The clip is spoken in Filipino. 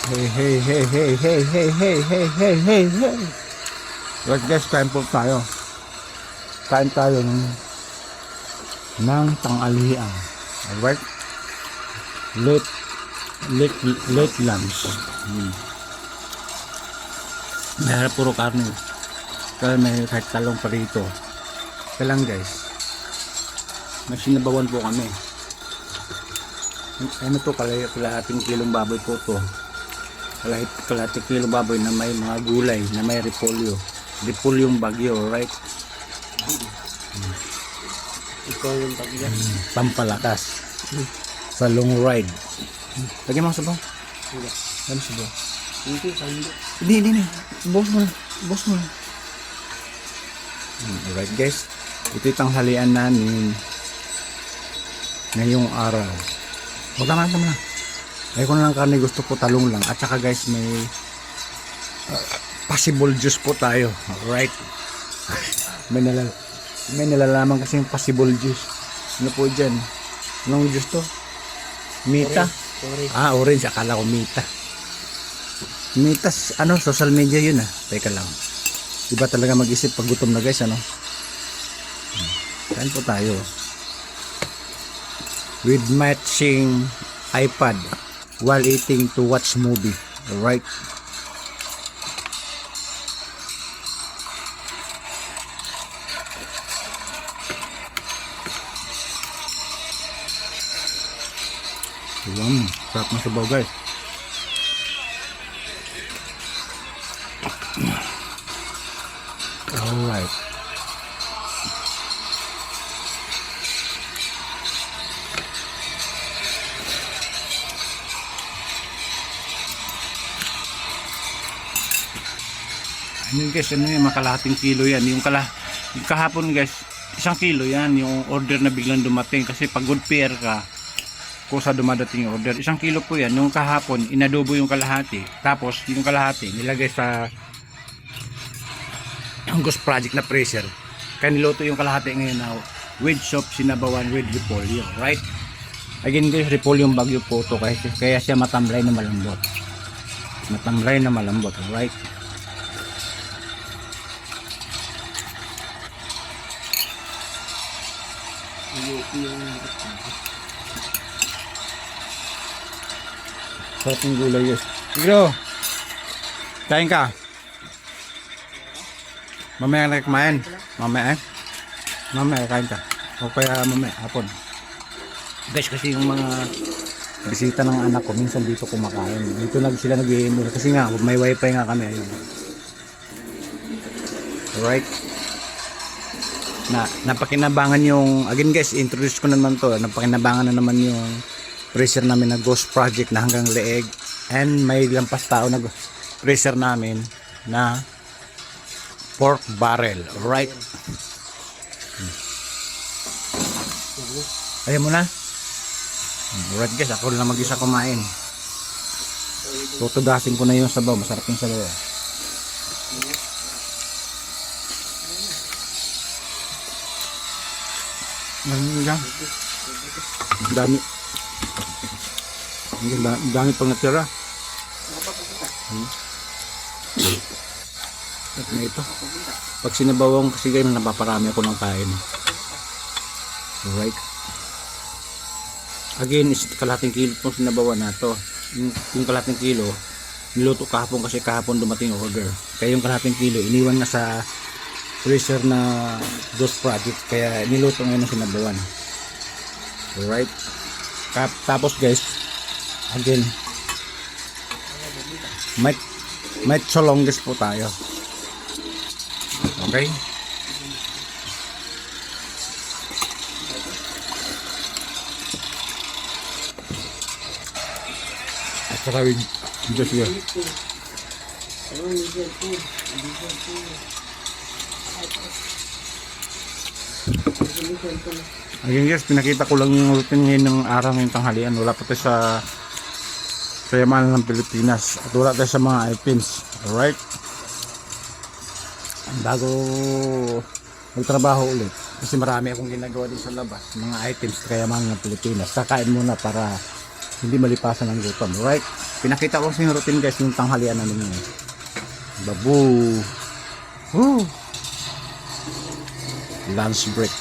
Hey, hey, hey, hey, hey, hey, hey, hey, hey, hey, hey. Right guys, kain po tayo. Kain tayo ng tanghalian. Alright? Late, late lunch. Meron puro karne. Kaya may kahit talong pa rito. Kaya lang guys, may sinabawan po kami. Ano to, kalahating kilong baboy po to. Kalahating kilong baboy na may mga gulay, na may repolyo. Repolyong bagyo, right? Ikaw yung bagyo. Pampalakas. Sa long ride. Lagyan mo sa sabaw. Hindi. Lagyan mo sa sabaw. Hindi, hindi. Hindi. Boss mo na. Boss mo na. Alright guys. Ito yung tanghalian namin ngayong araw. Huwag naman na. Ayoko na lang karne, gusto ko talong lang. At saka guys, may possible juice po tayo. Alright. May nalalaman kasi yung possible juice. Ano po dyan? Anong juice to? Mita? Sorry. Orange. Akala ko Mita. Mita, social media yun ah. Teka lang. Iba talaga mag-isip pag gutom na guys, ano? Kain po tayo. With matching iPad while eating to watch movie. Alright? Sarap ng sabaw guys. Alright. Ano guys, makalahating kilo yan. Yung kahapon guys, 1 kilo yan. Yung order na biglang dumating. Kasi pag good pair ka, kusa dumadating yung order. 1 kilo po yan. Yung kahapon, inadobo yung kalahati. Tapos, yung kalahati, nilagay sa ang Ghost Project na freezer. Kaya niluto yung kalahati ngayon na with soup, sinabawan with repolyo. Right? Again guys, repolyo yung bagyo po to. Kaya siya matamlay na malambot. Matamlay na malambot. Right? Sarap yung gulay yun. Siguro, kain ka. Mamaya na kumain. Mamaya kain ka. O kaya mamaya, hapon. Guys, kasi yung mga bisita ng anak ko, minsan dito kumakain. Dito sila nag-i-enroll. Kasi nga, may wifi nga kami. Ayun. Alright. Napakinabangan yung, again guys, introduce ko naman to. Napakinabangan na naman yung freezer namin na Ghost Project na hanggang leeg. And may lampas tao na freezer namin na pork barrel. Right? Ayaw mo na? Alright guys, ako lang mag-isa kumain. Tutugasin ko na yung sabaw. Masarap yung sabaw. Dami. Dami pang natira. At na ito. Pag sinabawang kasi guys, napaparami ako ng kain. Alright. Again, kalahating kilo itong sinabawan na to. Yung kalahating kilo, niluto kahapon kasi kahapon dumating yung order. Kaya yung kalahating kilo, iniwan na sa freezer na Ghost Project. Kaya niluto ngayon ng sinabawan. Alright. Tapos guys, again, may cholonges po tayo. Okay? At saka just here. Again guys, pinakita ko lang yung routine ngayon ng araw ngayong tanghalian. Wala pa tayo sa yaman ng Pilipinas at wala tayo sa mga items. Alright? Bago magtrabaho ulit, kasi marami akong ginagawa din sa labas, mga items kaya mga ng Pilipinas. Kakain muna para hindi malipasan ng gutom. Right? Pinakita ko sa inyo routine guys yung tanghalian namin ngayon. Babu. Woo! Lunch break.